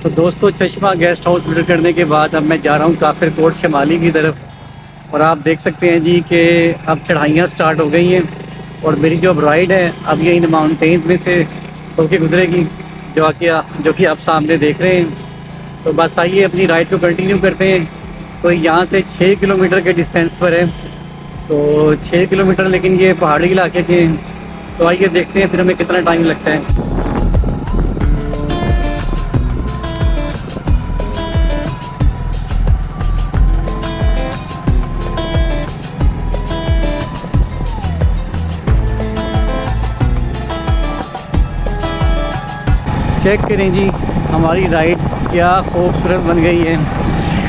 तो दोस्तों चश्मा गेस्ट हाउस विजिट करने के बाद अब मैं जा रहा हूँ काफिर कोट शमाली की तरफ। और आप देख सकते हैं जी कि अब चढ़ाइयाँ स्टार्ट हो गई हैं और मेरी जो अब राइड है अब ये इन माउंटेन्स में से होके गुजरेगी जो कि आप सामने देख रहे हैं। तो बस आइए अपनी राइड को कंटिन्यू करते हैं। तो यहाँ से 6 किलोमीटर के डिस्टेंस पर है, तो 6 किलोमीटर लेकिन ये पहाड़ी इलाके के हैं। तो आइए देखते हैं फिर हमें कितना टाइम लगता है। चेक करें जी हमारी राइड क्या खूबसूरत बन गई है।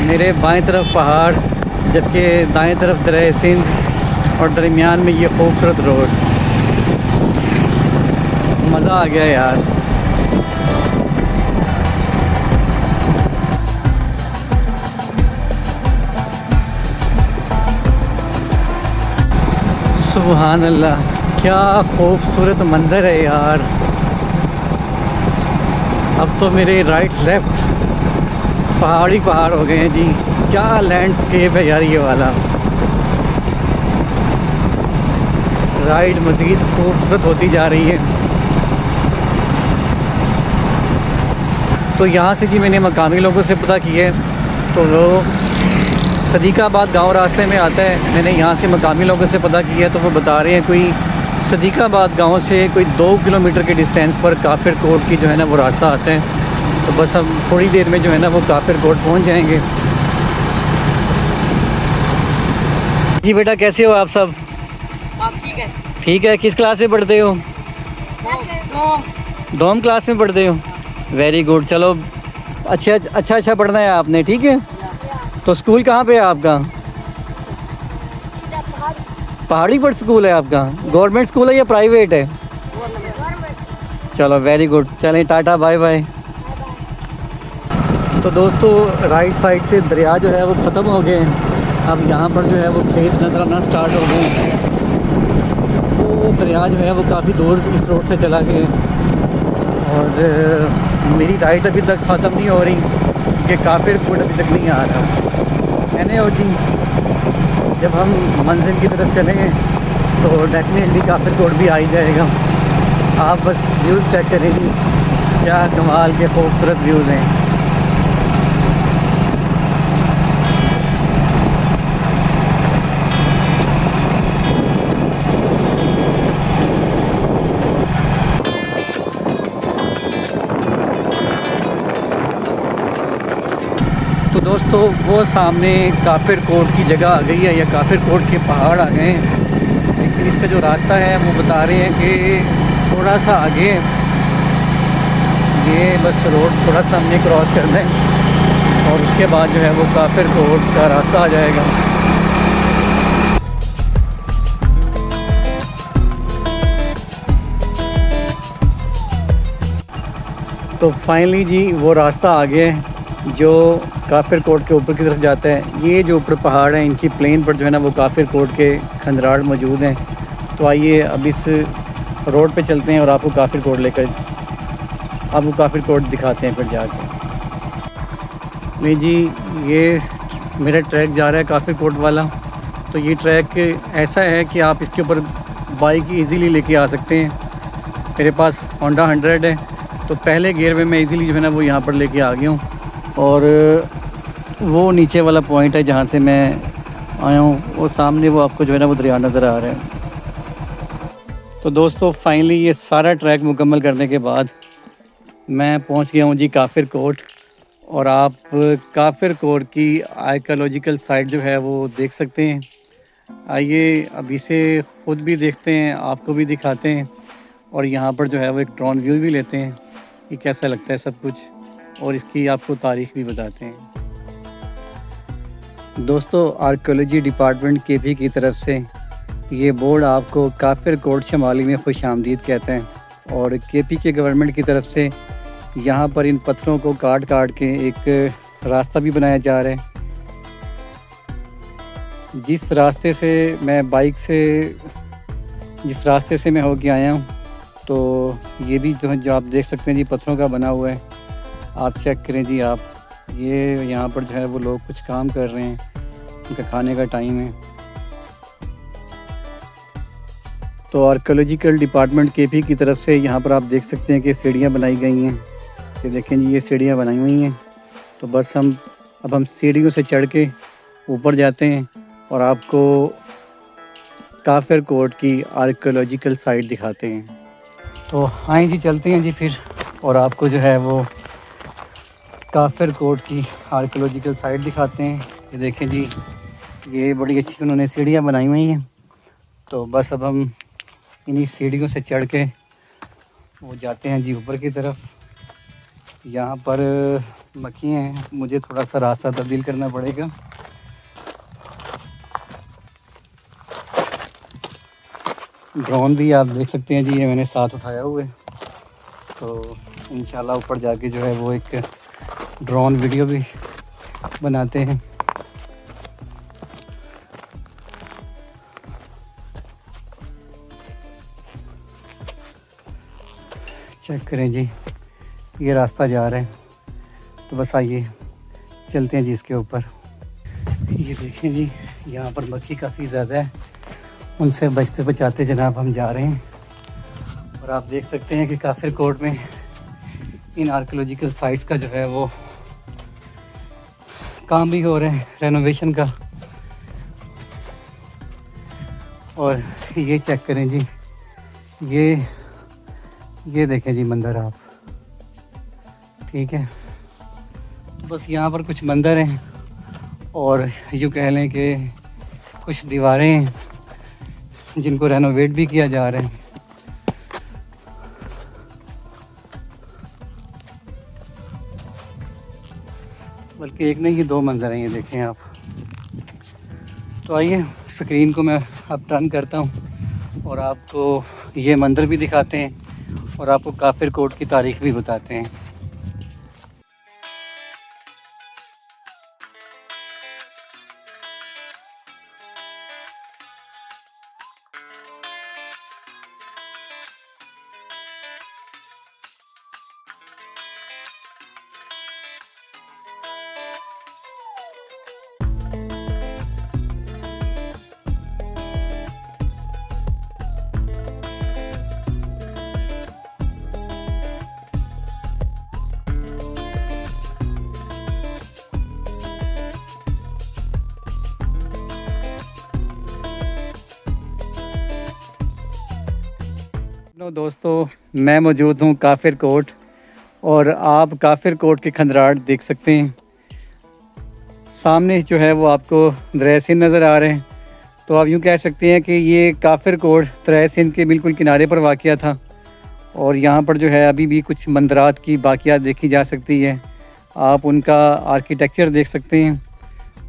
मेरे बाएं तरफ पहाड़ जबकि दाएं तरफ दरिया सिंध और दरमियान में ये खूबसूरत रोड। मज़ा आ गया यार। सुभान अल्लाह, क्या खूबसूरत मंज़र है यार। अब तो मेरे राइट लेफ़्ट पहाड़ हो गए हैं जी। क्या लैंडस्केप है यार ये वाला। राइड मज़ीद खूबसूरत होती जा रही है। तो यहाँ से जी मैंने मकामी लोगों से पता किया है तो वो सदीकाबाद गांव रास्ते में आता है। मैंने यहाँ से मकामी लोगों से पता किया है तो वो बता रहे हैं कोई सदीकाबाद गांव से कोई 2 किलोमीटर के डिस्टेंस पर काफिर कोट की जो है ना वो रास्ता आता है। तो बस हम थोड़ी देर में जो है ना वो काफिर कोट पहुंच जाएंगे। जी बेटा कैसे हो आप सब? ठीक है। ठीक है। किस क्लास में पढ़ते हो? दोम क्लास में पढ़ते हो? Very good. चलो अच्छा पढ़ना है आपने, ठीक है। तो स्कूल कहाँ पे है आपका? पहाड़ी पर स्कूल है आपका? गवर्नमेंट स्कूल है या प्राइवेट है? चलो वेरी गुड। चलें टाटा बाय बाय। तो दोस्तों राइट साइड से दरिया जो है वो ख़त्म हो गए हैं। अब यहाँ पर जो है वो खेत नजर आना स्टार्ट हो गए हैं। वो दरिया जो है वो काफ़ी दूर इस रोड से चला गया और मेरी राइड अभी तक ख़त्म नहीं हो रही कि काफिर कोट अभी तक नहीं आ रहा। मैंने और जी जब हम मंजिल की तरफ चलेंगे तो डेफिनेटली काफिर कोट भी आ ही जाएगा। आप बस व्यूज़ चेक करें जी, क्या कमाल के खूबसूरत व्यूज़ हैं। तो दोस्तों वो सामने काफिर कोट की जगह आ गई है या काफिर कोट के पहाड़ आ गए हैं। लेकिन इसका जो रास्ता है वो बता रहे हैं कि थोड़ा सा आगे ये बस रोड थोड़ा सा हमने क्रॉस करना है और उसके बाद जो है वो काफिर कोट का रास्ता आ जाएगा। तो फाइनली जी वो रास्ता आ गया है जो काफिर कोट के ऊपर की तरफ जाता है। ये जो ऊपर पहाड़ हैं इनकी प्लेन पर जो है ना वो काफिर कोट के खंडराड़ मौजूद हैं। तो आइए अब इस रोड पे चलते हैं और आपको काफिर कोट दिखाते हैं फिर जाके। नहीं जी ये मेरा ट्रैक जा रहा है काफिर कोट वाला। तो ये ट्रैक ऐसा है कि आप इसके ऊपर बाइक ईज़िली लेके आ सकते हैं। मेरे पास होंडा 100 है तो पहले गियर में मैं ईज़िली जो है ना वो यहाँ पर लेके आ गया हूँ। और वो नीचे वाला पॉइंट है जहाँ से मैं आया हूँ, वो सामने वो आपको जो है ना वो दरिया नज़र आ रहा है। तो दोस्तों फाइनली ये सारा ट्रैक मुकम्मल करने के बाद मैं पहुँच गया हूँ जी काफिर कोट। और आप काफिर कोट की आर्कियोलॉजिकल साइट जो है वो देख सकते हैं। आइए अब इसे ख़ुद भी देखते हैं, आपको भी दिखाते हैं और यहाँ पर जो है वो एक ड्रोन व्यू भी लेते हैं कि कैसा लगता है सब कुछ और इसकी आपको तारीख़ भी बताते हैं। दोस्तों आर्कियोलॉजी डिपार्टमेंट केपी की तरफ से ये बोर्ड आपको काफिर कोट शमाली में खुशामदीद कहते हैं। और केपी के गवर्नमेंट की तरफ से यहाँ पर इन पत्थरों को काट के एक रास्ता भी बनाया जा रहा है। जिस रास्ते से मैं होके आया हूँ तो ये भी जो आप देख सकते हैं जी पत्थरों का बना हुआ है। आप चेक करें जी आप, ये यहाँ पर जो है वो लोग कुछ काम कर रहे हैं, उनका खाने का टाइम है। तो आर्कियोलॉजिकल डिपार्टमेंट केपी की तरफ से यहाँ पर आप देख सकते हैं कि सीढ़ियाँ बनाई गई हैं। ये देखें जी, ये सीढ़ियाँ बनाई हुई हैं। तो बस अब हम सीढ़ियों से चढ़ के ऊपर जाते हैं और आपको काफिर कोट की आर्कियोलॉजिकल साइट दिखाते हैं। तो आए जी, चलते हैं जी फिर, और आपको जो है वो काफिर कोट की आर्कियोलॉजिकल साइट दिखाते हैं। ये देखें जी, ये बड़ी अच्छी उन्होंने सीढ़ियाँ बनाई हुई हैं। तो बस अब हम इन्हीं सीढ़ियों से चढ़ के वो जाते हैं जी ऊपर की तरफ। यहाँ पर मक्खियाँ हैं, मुझे थोड़ा सा रास्ता तब्दील करना पड़ेगा। ड्रोन भी आप देख सकते हैं जी, ये मैंने साथ उठाया हुआ है। तो इंशाल्लाह ऊपर जाके जो है वो एक ड्रोन वीडियो भी बनाते हैं। चेक करें जी, ये रास्ता जा रहा है। तो बस आइए चलते हैं जी इसके ऊपर। ये देखें जी, यहाँ पर मक्खी काफ़ी ज़्यादा है, उनसे बचते बचाते जनाब हम जा रहे हैं। और आप देख सकते हैं कि काफिर कोट में इन आर्कियोलॉजिकल साइट्स का जो है वो काम भी हो रहा है, रेनोवेशन का। और ये चेक करें जी, ये देखें जी मंदिर आप, ठीक है। तो बस यहाँ पर कुछ मंदिर हैं और यूँ कह लें कि कुछ दीवारें हैं जिनको रेनोवेट भी किया जा रहा है। बल्कि एक नहीं, ये 2 मंदिर हैं, ये देखें आप। तो आइए स्क्रीन को मैं अब टर्न करता हूँ और आपको ये मंदिर भी दिखाते हैं और आपको काफिर कोट की तारीख भी बताते हैं। दोस्तों, मैं मौजूद हूँ काफिर कोट और आप काफिर कोट के खंडराट देख सकते हैं। सामने जो है वो आपको दरिया सिंध नज़र आ रहे हैं। तो आप यूँ कह सकते हैं कि ये काफिर कोट दरिया सिंध के बिल्कुल किनारे पर वाक़या था और यहाँ पर जो है अभी भी कुछ मंदिरात की बाक़ियात देखी जा सकती है। आप उनका आर्किटेक्चर देख सकते हैं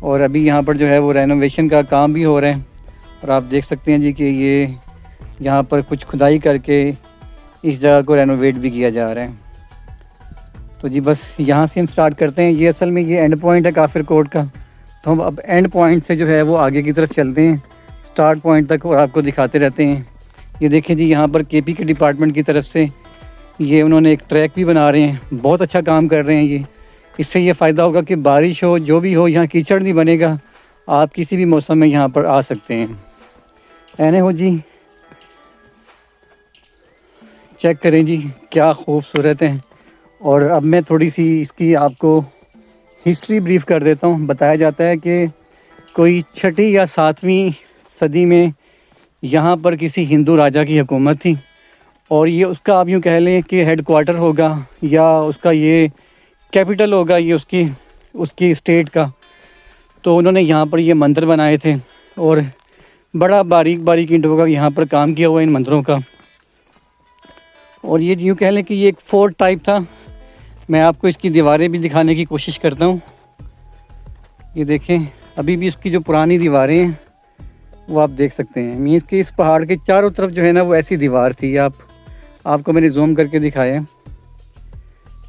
और अभी यहाँ पर जो है वो रेनोवेशन का काम भी हो रहा है। और आप देख सकते हैं जी कि ये यहाँ पर कुछ खुदाई करके इस जगह को रेनोवेट भी किया जा रहा है। तो जी बस यहाँ से हम स्टार्ट करते हैं। ये असल में ये एंड पॉइंट है काफिर कोट का। तो हम अब एंड पॉइंट से जो है वो आगे की तरफ चलते हैं स्टार्ट पॉइंट तक और आपको दिखाते रहते हैं। ये देखें जी, यहाँ पर केपी के डिपार्टमेंट की तरफ से ये उन्होंने एक ट्रैक भी बना रहे हैं, बहुत अच्छा काम कर रहे हैं ये। इससे ये फ़ायदा होगा कि बारिश हो जो भी हो, यहाँ कीचड़ नहीं बनेगा, आप किसी भी मौसम में यहाँ पर आ सकते हैं। ऐने हो जी, चेक करें जी क्या खूबसूरत है। और अब मैं थोड़ी सी इसकी आपको हिस्ट्री ब्रीफ कर देता हूँ। बताया जाता है कि कोई 6वीं या 7वीं सदी में यहाँ पर किसी हिंदू राजा की हुकूमत थी और ये उसका आप यूँ कह लें कि हेड क्वार्टर होगा या उसका ये कैपिटल होगा, ये उसकी स्टेट का। तो उन्होंने यहाँ पर ये मंदिर बनाए थे और बड़ा बारीक ईंटों का यहाँ पर काम किया हुआ इन मंदिरों का। और ये यूँ कह लें कि ये एक फोर्ट टाइप था। मैं आपको इसकी दीवारें भी दिखाने की कोशिश करता हूँ। ये देखें, अभी भी उसकी जो पुरानी दीवारें हैं वो आप देख सकते हैं। मीन्स कि इस पहाड़ के चारों तरफ जो है ना वो ऐसी दीवार थी। आपको मैंने जूम करके दिखाया।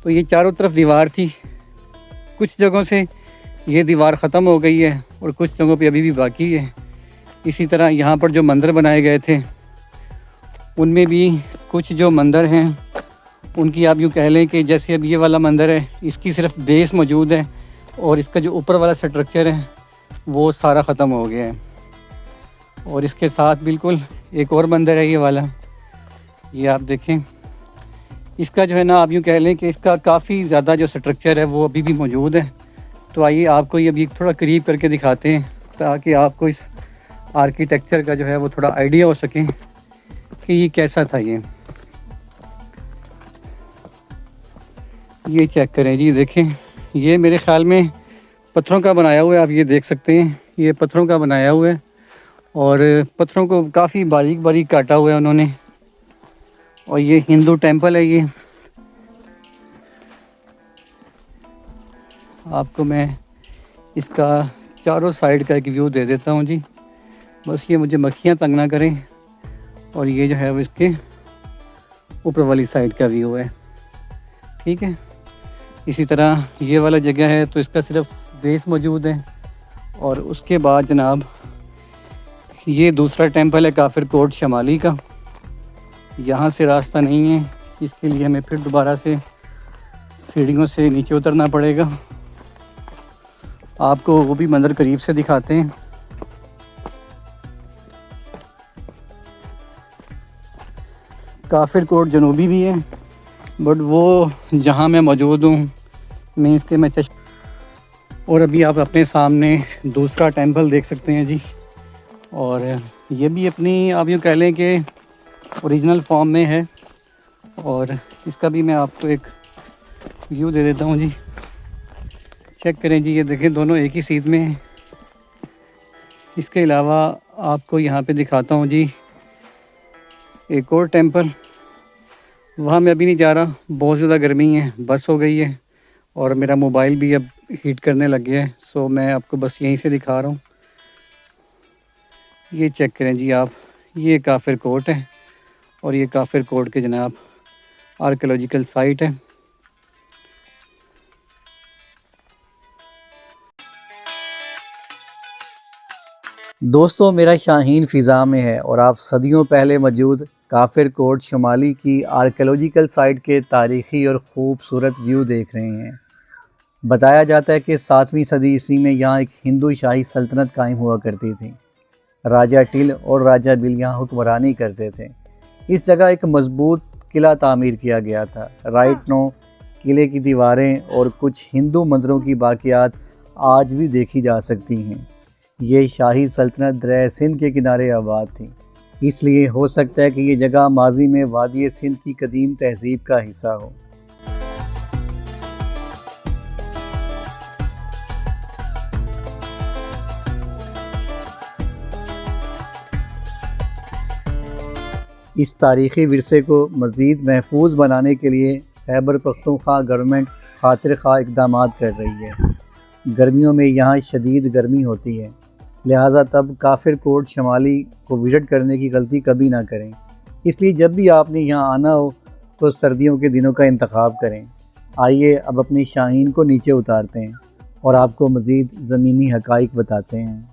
तो ये चारों तरफ दीवार थी। कुछ जगहों से ये दीवार ख़त्म हो गई है और कुछ जगहों पे अभी भी बाकी है। इसी तरह यहाँ पर जो मंदिर बनाए गए थे उनमें भी कुछ जो मंदिर हैं उनकी आप यूँ कह लें कि जैसे अब ये वाला मंदिर है, इसकी सिर्फ बेस मौजूद है और इसका जो ऊपर वाला स्ट्रक्चर है वो सारा ख़त्म हो गया है। और इसके साथ बिल्कुल एक और मंदिर है ये वाला, ये आप देखें। इसका जो है ना आप यूँ कह लें कि इसका काफ़ी ज़्यादा जो स्ट्रक्चर है वो अभी भी मौजूद है। तो आइए आपको ये अभी थोड़ा करीब करके दिखाते हैं ताकि आपको इस आर्किटेक्चर का जो है वो थोड़ा आइडिया हो सके कि ये कैसा था। ये चेक करें जी, देखें ये मेरे ख़्याल में पत्थरों का बनाया हुआ है, आप ये देख सकते हैं ये पत्थरों का बनाया हुआ है और पत्थरों को काफ़ी बारीक बारीक काटा हुआ है उन्होंने। और ये हिंदू टेंपल है। ये आपको मैं इसका चारों साइड का एक व्यू दे देता हूँ जी, बस ये मुझे मक्खियाँ तंग ना करें। और ये जो है वो इसके ऊपर वाली साइड का व्यू है, ठीक है। इसी तरह ये वाला जगह है तो इसका सिर्फ बेस मौजूद है। और उसके बाद जनाब ये दूसरा टेंपल है काफिर कोट शमाली का। यहाँ से रास्ता नहीं है, इसके लिए हमें फिर दोबारा से सीढ़ियों से नीचे उतरना पड़ेगा। आपको वो भी मंदिर करीब से दिखाते हैं। काफिर कोट जनूबी भी है, बट वो जहाँ मैं मौजूद हूँ मीन्स के मैं और अभी आप अपने सामने दूसरा टेंपल देख सकते हैं जी। और ये भी अपनी आप यूँ कह लें कि ओरिजिनल फॉर्म में है। और इसका भी मैं आपको एक व्यू दे देता हूँ जी, चेक करें जी। ये देखें दोनों एक ही सीध में हैं। इसके अलावा आपको यहाँ पे दिखाता हूँ जी एक और टेंपल, वहाँ मैं अभी नहीं जा रहा, बहुत ज़्यादा गर्मी है, बस हो गई है और मेरा मोबाइल भी अब हीट करने लग गया है। सो मैं आपको बस यहीं से दिखा रहा हूँ। ये चेक करें जी आप, ये काफिर कोट है और ये काफिर कोट के जनाब आर्कियोलॉजिकल साइट है। दोस्तों मेरा शाहीन फ़िज़ा में है और आप सदियों पहले मौजूद काफिर कोट शुमाली की आर्कियोलॉजिकल साइट के तारीख़ी और ख़ूबसूरत व्यू देख रहे हैं। बताया जाता है कि 7वीं सदी ईस्वी में यहाँ एक हिंदू शाही सल्तनत कायम हुआ करती थी। राजा टिल और राजा बिल यहाँ हुक्मरानी करते थे। इस जगह एक मजबूत किला तामीर किया गया था। राइट नो किले की दीवारें और कुछ हिंदू मंदिरों की बाक़ियात आज भी देखी जा सकती हैं। ये शाही सल्तनत दरिया सिंध के किनारे आबाद थी, इसलिए हो सकता है कि ये जगह माजी में वादी सिंध की कदीम तहजीब का हिस्सा हो। इस तारीख़ी विरसे को मज़ीद महफूज बनाने के लिए खैबर पख्तूनख्वा गवर्नमेंट खातिर खा इक़दाम कर रही है। गर्मियों में यहाँ शदीद गर्मी होती है, लिहाजा तब काफिर कोट शमाली को विज़िट करने की गलती कभी ना करें। इसलिए जब भी आपने यहाँ आना हो तो सर्दियों के दिनों का इंतखाब करें। आइए अब अपने शाहीन को नीचे उतारते हैं और आपको मज़ीद ज़मीनी हक़ाइक़ बताते हैं।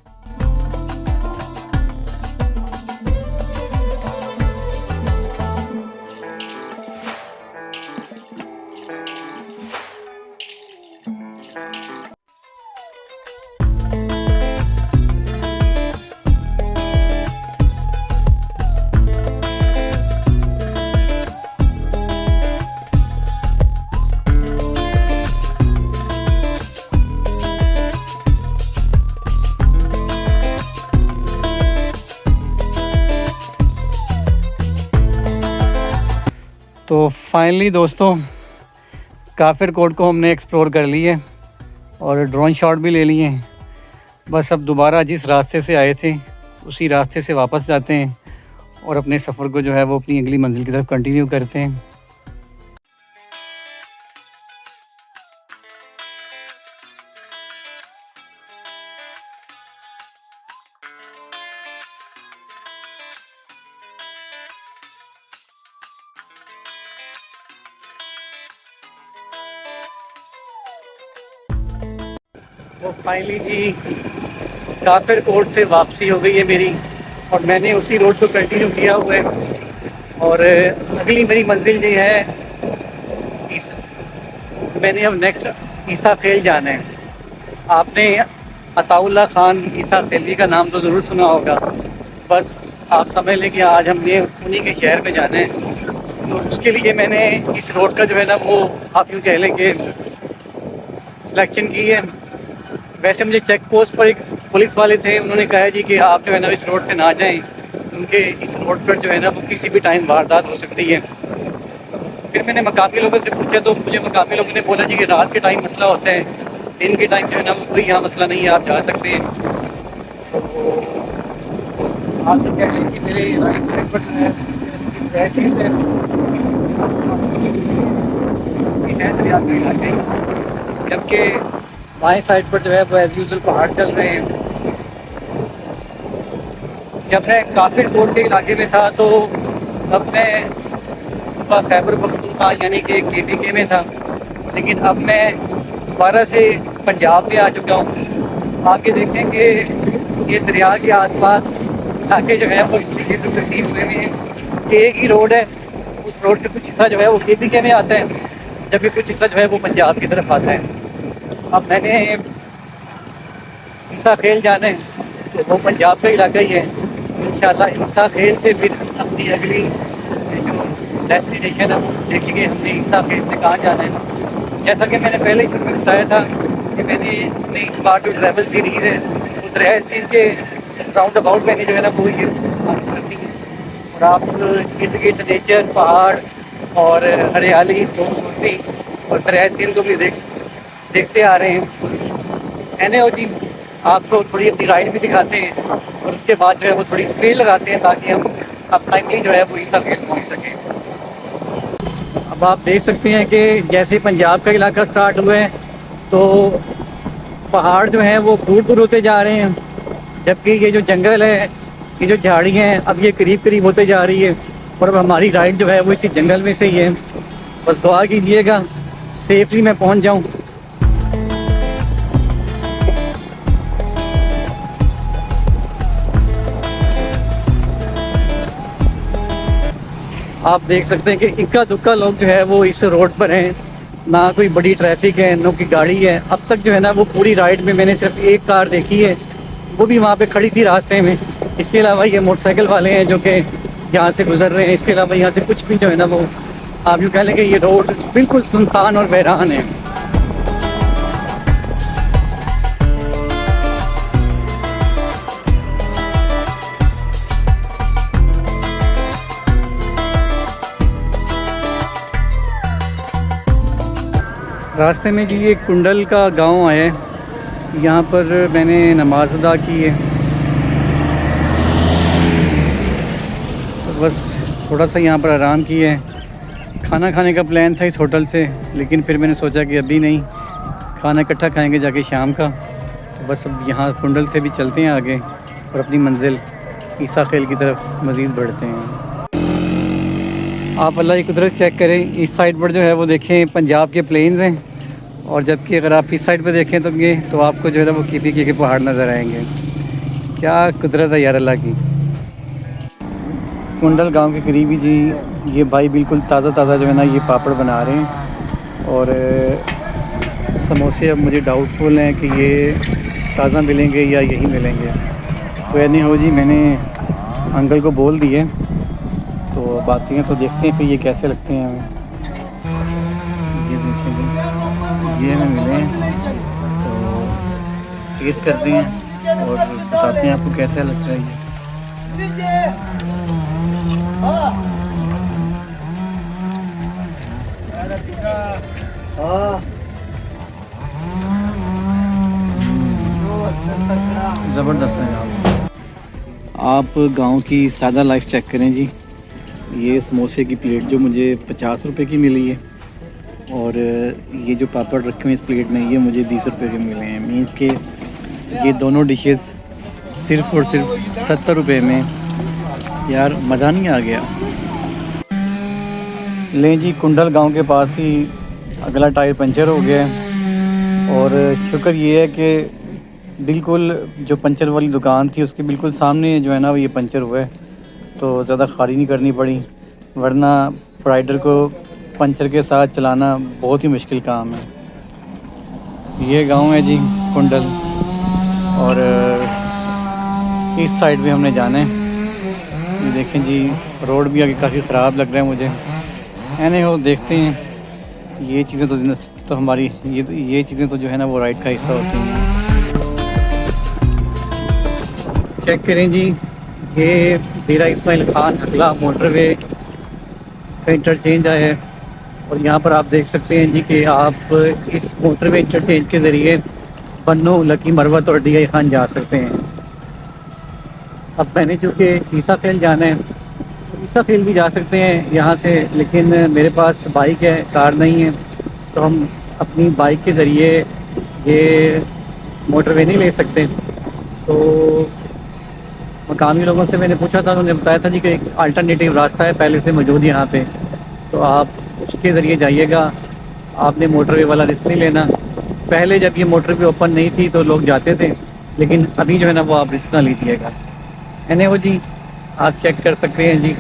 तो फाइनली दोस्तों काफिर कोट को हमने एक्सप्लोर कर ली है और ड्रोन शॉट भी ले लिए हैं। बस अब दोबारा जिस रास्ते से आए थे उसी रास्ते से वापस जाते हैं और अपने सफ़र को जो है वो अपनी अगली मंजिल की तरफ कंटिन्यू करते हैं। तो फाइनली जी काफिर कोट से वापसी हो गई है मेरी और मैंने उसी रोड को कंटिन्यू किया हुआ है। और अगली मेरी मंजिल जो है मैंने अब नेक्स्ट ईसा खेल जाना है। आपने अताउल्ला ख़ान ईसा खेली का नाम तो ज़रूर सुना होगा। बस आप समझ लें कि आज हमने उन्हीं के शहर में जाना है, तो उसके लिए मैंने इस रोड का जो है ना वो आप यूँ कह लें कि सिलेक्शन की है। वैसे मुझे चेक पोस्ट पर एक पुलिस वाले थे, उन्होंने कहा जी कि आप जो है ना इस रोड से ना जाएं, क्योंकि इस रोड पर जो है ना वो किसी भी टाइम वारदात हो सकती है। फिर मैंने मकामी लोगों से पूछा तो मुझे मकामी लोगों ने बोला जी कि रात के टाइम मसला होता है, दिन के टाइम जो है ना वो कोई यहाँ मसला नहीं है, आप जा सकते हैं। तो आप तो कह लें कि मेरे राइट साइड पर जो है ऐसी है दरिया का इलाका, जबकि बाएँ साइड पर जो है वो एज यूजुअल पहाड़ चल रहे हैं। जब मैं काफिर कोट के इलाके में था तो तब मैं सुबह खैबर पख्तूनख्वा यानी कि KPK में था, लेकिन अब मैं दोबारा से पंजाब में आ चुका हूँ। आप ये देखें कि ये दरिया के आसपास इलाके जो है वो इस तरीके से तकसीम हुए हैं कि एक ही रोड है, उस रोड का कुछ हिस्सा जो है वो KPK में आता है, जबकि कुछ हिस्सा जो है वो पंजाब की तरफ आता है। अब मैंने ईसा खेल जाना है तो वो पंजाब का इलाका ही है। इंशाल्लाह ईसा खेल से फिर अपनी अगली जो डेस्टिनेशन है वो देखेंगे हमने ईसा खेल से कहाँ जाना है। जैसा कि मैंने पहले ही शुरू में बताया था कि मैंने अपनी इस बार जो ट्रैवल सीरीज़ है वो दरिया सीन के राउंड अबाउट मैंने जो है ना वो ये करती है, और आप इर्द गिर्द नेचर, पहाड़ और हरियाली, खूबसूरती और दरिया सीन को भी देखते आ रहे हैं। NAO जी आपको थोड़ी अपनी राइड भी दिखाते हैं और उसके बाद जो है वो थोड़ी स्पीड लगाते हैं ताकि हम अपना जो है वो ईसा खेल पहुँच सकें। अब आप देख सकते हैं कि जैसे पंजाब का इलाका स्टार्ट हुआ है तो पहाड़ जो हैं वो दूर दूर होते जा रहे हैं, जबकि ये जो जंगल है, ये जो झाड़ियाँ हैं, अब ये करीब करीब होते जा रही है और अब हमारी राइड जो है वो इसी जंगल में से ही है। बस दुआ कीजिएगा सेफली मैं पहुँच जाऊँ। आप देख सकते हैं कि इक्का दुक्का लोग जो है वो इस रोड पर हैं, ना कोई बड़ी ट्रैफिक है, ना कोई गाड़ी है। अब तक जो है ना वो पूरी राइड में मैंने सिर्फ एक कार देखी है, वो भी वहाँ पे खड़ी थी रास्ते में। इसके अलावा ये मोटरसाइकिल वाले हैं जो कि यहाँ से गुजर रहे हैं। इसके अलावा यहाँ से कुछ भी जो है ना वो आप यूँ कह लें कि ये रोड बिल्कुल सुनसान और वीरान है। रास्ते में जी ये कुंडल का गांव आया है, यहाँ पर मैंने नमाज अदा की है। तो बस थोड़ा सा यहाँ पर आराम किया है। खाना खाने का प्लान था इस होटल से, लेकिन फिर मैंने सोचा कि अभी नहीं, खाना इकट्ठा खाएंगे जाके शाम का। तो बस अब यहाँ कुंडल से भी चलते हैं आगे और अपनी मंजिल ईसा खेल की तरफ मज़ीद बढ़ते हैं। आप अल्लाह की कुदरत चेक करें, इस साइड पर जो है वो देखें पंजाब के प्लेन्स हैं, और जबकि अगर आप इस साइड पर देखें तो आपको जो है ना वो KPK के पहाड़ नज़र आएंगे। क्या कुदरत है यार अल्लाह की। कुंडल गांव के करीब ही जी ये भाई बिल्कुल ताज़ा जो है ना ये पापड़ बना रहे हैं, और समोसे अब मुझे डाउटफुल हैं कि ये ताज़ा मिलेंगे या यही मिलेंगे। तो यानी हो जी मैंने अंकल को बोल दिए, तो बातें हैं तो देखते हैं फिर ये कैसे लगते हैं हमें। ये देखेंगे ये हमें मिले तो टेस्ट करते हैं और बताते हैं आपको कैसा लग रहा है ये। ज़बरदस्त है आप गांव की सादा लाइफ चेक करें जी। ये समोसे की प्लेट जो मुझे 50 रुपए की मिली है, और ये जो पापड़ रखे हुए हैं इस प्लेट में ये मुझे 20 रुपए के मिले हैं। मीन्स के ये दोनों डिशेस सिर्फ़ और सिर्फ 70 रुपए में। यार मज़ा नहीं आ गया। लें जी कुंडल गांव के पास ही अगला टायर पंचर हो गया है, और शुक्र ये है कि बिल्कुल जो पंचर वाली दुकान थी उसके बिल्कुल सामने जो है ना ये पंचर हुआ है, तो ज़्यादा खारी नहीं करनी पड़ी, वरना राइडर को पंचर के साथ चलाना बहुत ही मुश्किल काम है। ये गांव है जी कुंडल, और इस साइड भी हमने जाना है। ये देखें जी, रोड भी आगे काफ़ी ख़राब लग रहा है मुझे। एने वो देखते हैं। ये चीज़ें तो हमारी ये चीज़ें तो जो है ना वो राइड का हिस्सा होती हैं। चेक करें जी, ये डेरा इस्माइल खान हकला मोटरवे का इंटरचेंज है, और यहाँ पर आप देख सकते हैं जी कि आप इस मोटरवे इंटरचेंज के ज़रिए बन्नो, लकी, मरवत और DI खान जा सकते हैं। अब मैंने चूँकि ईसा खेल जाना है, ईसा खेल भी जा सकते हैं यहाँ से, लेकिन मेरे पास बाइक है, कार नहीं है, तो हम अपनी बाइक के ज़रिए ये मोटरवे नहीं ले सकते। सो मकामी लोगों से मैंने पूछा था, उन्होंने बताया था जी कि एक अल्टरनेटिव रास्ता है पहले से मौजूद यहाँ पे, तो आप उसके ज़रिए जाइएगा। आपने मोटरवे वाला रिस्क नहीं लेना। पहले जब ये मोटरवे ओपन नहीं थी तो लोग जाते थे, लेकिन अभी जो है ना वो आप रिस्क ना लीजिएगा। एने वो जी, आप चेक कर सकते हैं जी।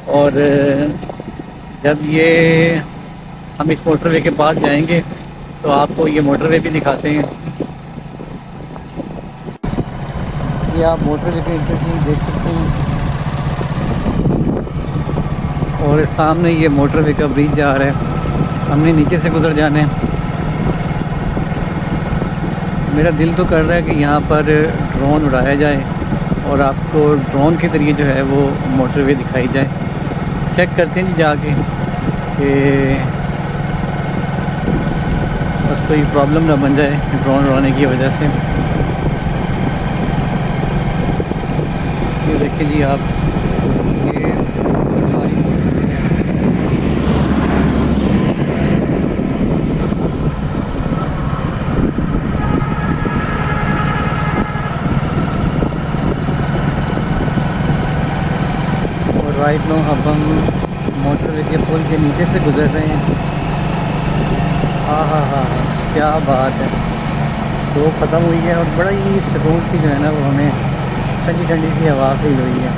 और जब ये हम इस मोटरवे के पास जाएंगे तो आपको ये मोटरवे भी दिखाते हैं। ये आप मोटरवे के इंटरचेंज देख सकते हैं, और सामने ये मोटरवे का ब्रिज जा रहा है, हमने नीचे से गुजर जाना है। मेरा दिल तो कर रहा है कि यहाँ पर ड्रोन उड़ाया जाए और आपको ड्रोन के ज़रिए जो है वो मोटरवे दिखाई जाए। चेक करते हैं जी जाके कि बस कोई प्रॉब्लम ना बन जाए ड्रोन उड़ाने की वजह से। ये देखिए जी आप, ये हमारी मोटरवे है। राइट नो अब हम मोटरवे के पुल के नीचे से गुजर रहे हैं। हाँ, क्या बात है। तो ख़त्म हुई है और बड़ा ही सुकून सी जो है ना वो हमें ठंडी ठंडी सी हवा फील हुई है।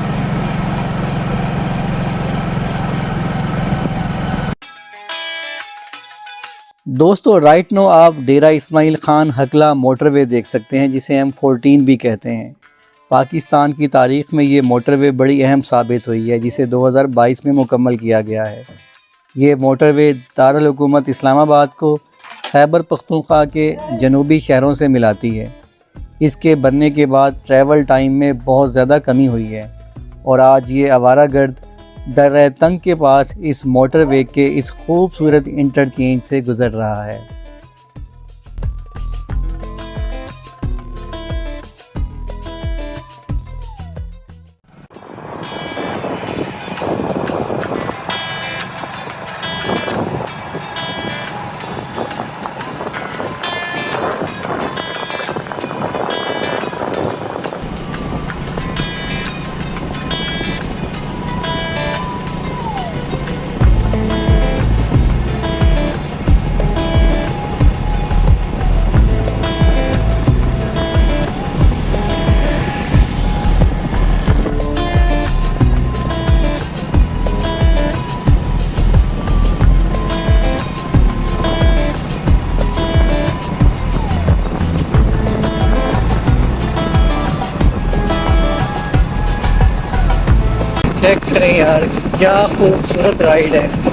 दोस्तों राइट नो आप डेरा इस्माइल खान हकला मोटरवे देख सकते हैं, जिसे M14 भी कहते हैं। पाकिस्तान की तारीख़ में ये मोटरवे बड़ी अहम साबित हुई है, जिसे 2022 में मुकम्मल किया गया है। ये मोटरवे दारुल हुकूमत इस्लामाबाद को खैबर पख्तूनख्वा के जनूबी शहरों से मिलाती है। इसके बनने के बाद ट्रैवल टाइम में बहुत ज़्यादा कमी हुई है, और आज ये आवारागर्द दर्रा तंग के पास इस मोटरवे के इस खूबसूरत इंटरचेंज से गुज़र रहा है। चेक करें यार, क्या खूबसूरत राइड है।